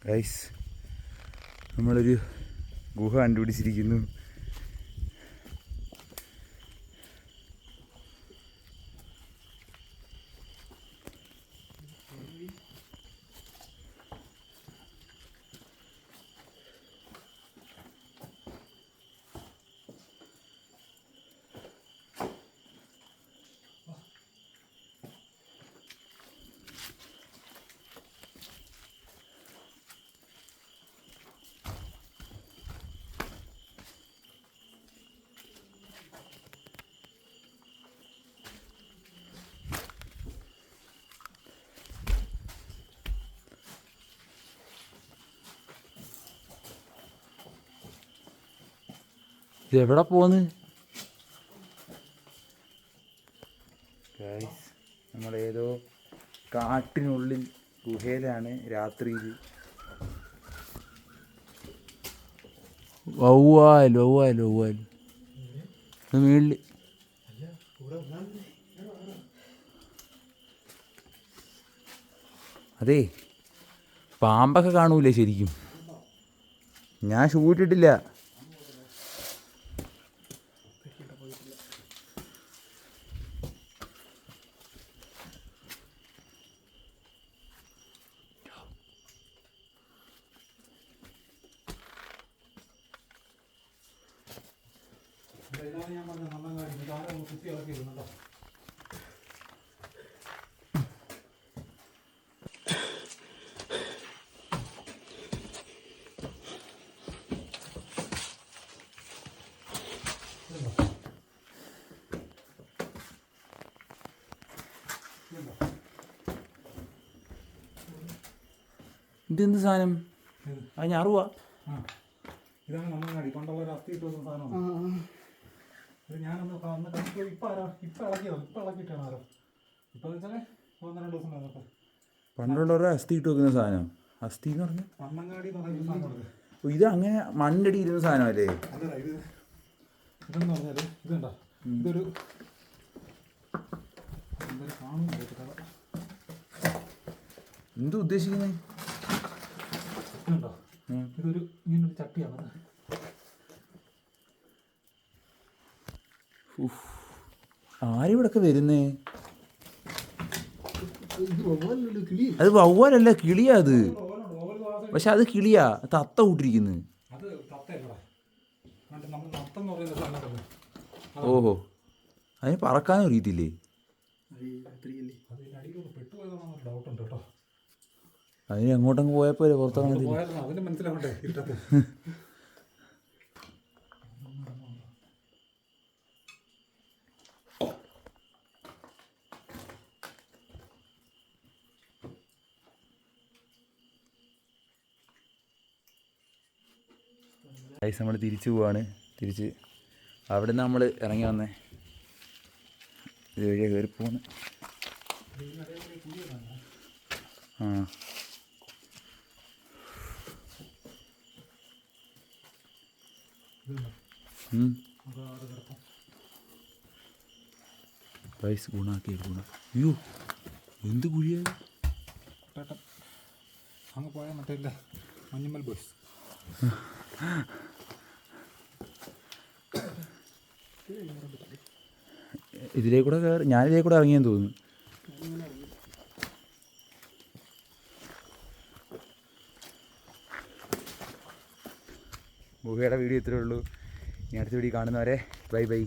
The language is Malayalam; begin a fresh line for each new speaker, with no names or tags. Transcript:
ഗൈസ്, നമ്മളൊരു ഗുഹ കണ്ടുപിടിച്ചിരിക്കുന്നു. ഇതെവിടെ പോന്ന്? ഗൈസ്, നമ്മളേതോ കാട്ടിനുള്ളിൽ ഗുഹയിലാണ് രാത്രിയിൽ. വവ്വാൽ മേളിൽ. അതെ, പാമ്പൊക്കെ കാണൂലേ ശരിക്കും? ഞാൻ ഷൂട്ടിട്ടില്ല. ഇതെന്ത് സാധനം? അത് ഞാറുവാ.
ഇതാണ് മണ്ണങ്ങാടി. പണ്ടുള്ള ഒരു അസ്ഥി ഇട്ട് വെക്കുന്ന സാധനമാണ്. ഇത് ഞാനൊന്ന് ഇപ്പം ഇളക്കിയിട്ടാണ് ആരോ. ഇപ്പം വെച്ചാൽ 1-2 ദിവസം വേണം.
പണ്ടുള്ളവരെ അസ്ഥി ഇട്ട് വെക്കുന്ന സാധനം. അസ്ഥി എന്ന് പറഞ്ഞാൽ
മണ്ണങ്ങാടി എന്ന് പറയുന്ന സാധനമാണ്.
ഇത് അങ്ങനെ മണ്ണടി ഇരുന്ന സാധനമല്ലേ?
അല്ലടാ, ഇതെന്ന് പറഞ്ഞാൽ ഇതുണ്ടോ, ഇതൊരു
എന്ത് ഉദ്ദേശിക്കുന്നത്?
ഇതുണ്ടോ, ഇതൊരു ഇങ്ങനൊരു ചട്ടിയാണ്.
ആരിവിടൊക്കെ വരുന്നേ? അത് വവ്വാലല്ല, കിളിയാ അത്. പക്ഷെ അത് കിളിയാ, തത്ത കൂട്ടിരിക്കുന്നത്. ഓഹോ, അതിന് പറക്കാനും അറിയത്തില്ലേ? അതിന് എങ്ങോട്ടങ്ങ് പോയപ്പോ പുറത്തിറങ്ങി
മനസ്സിലാവണ്ടേ?
നമ്മൾ തിരിച്ചു പോവാണ്. അവിടെ നിന്ന് നമ്മൾ ഇറങ്ങി വന്നേ, ഇത് വഴിയാ കയറി പോന്ന്. പൈസ ഗുണാക്കി. അയ്യോ, എന്ത് കുഴിയായി!
അങ്ങ് പോയാൽ മറ്റേ മഞ്ഞുമ്മൽ ബോയ്സ്.
ഇതിലേക്കൂടെ കയറി, ഞാനിതേക്കൂടെ ഇറങ്ങിയെന്ന് തോന്നുന്നു. ഗുഹയുടെ വീഡിയോ ഇത്രയേ ഉള്ളൂ. ഇനി അടുത്ത വീഡിയോ കാണുന്നവരെ ബൈ.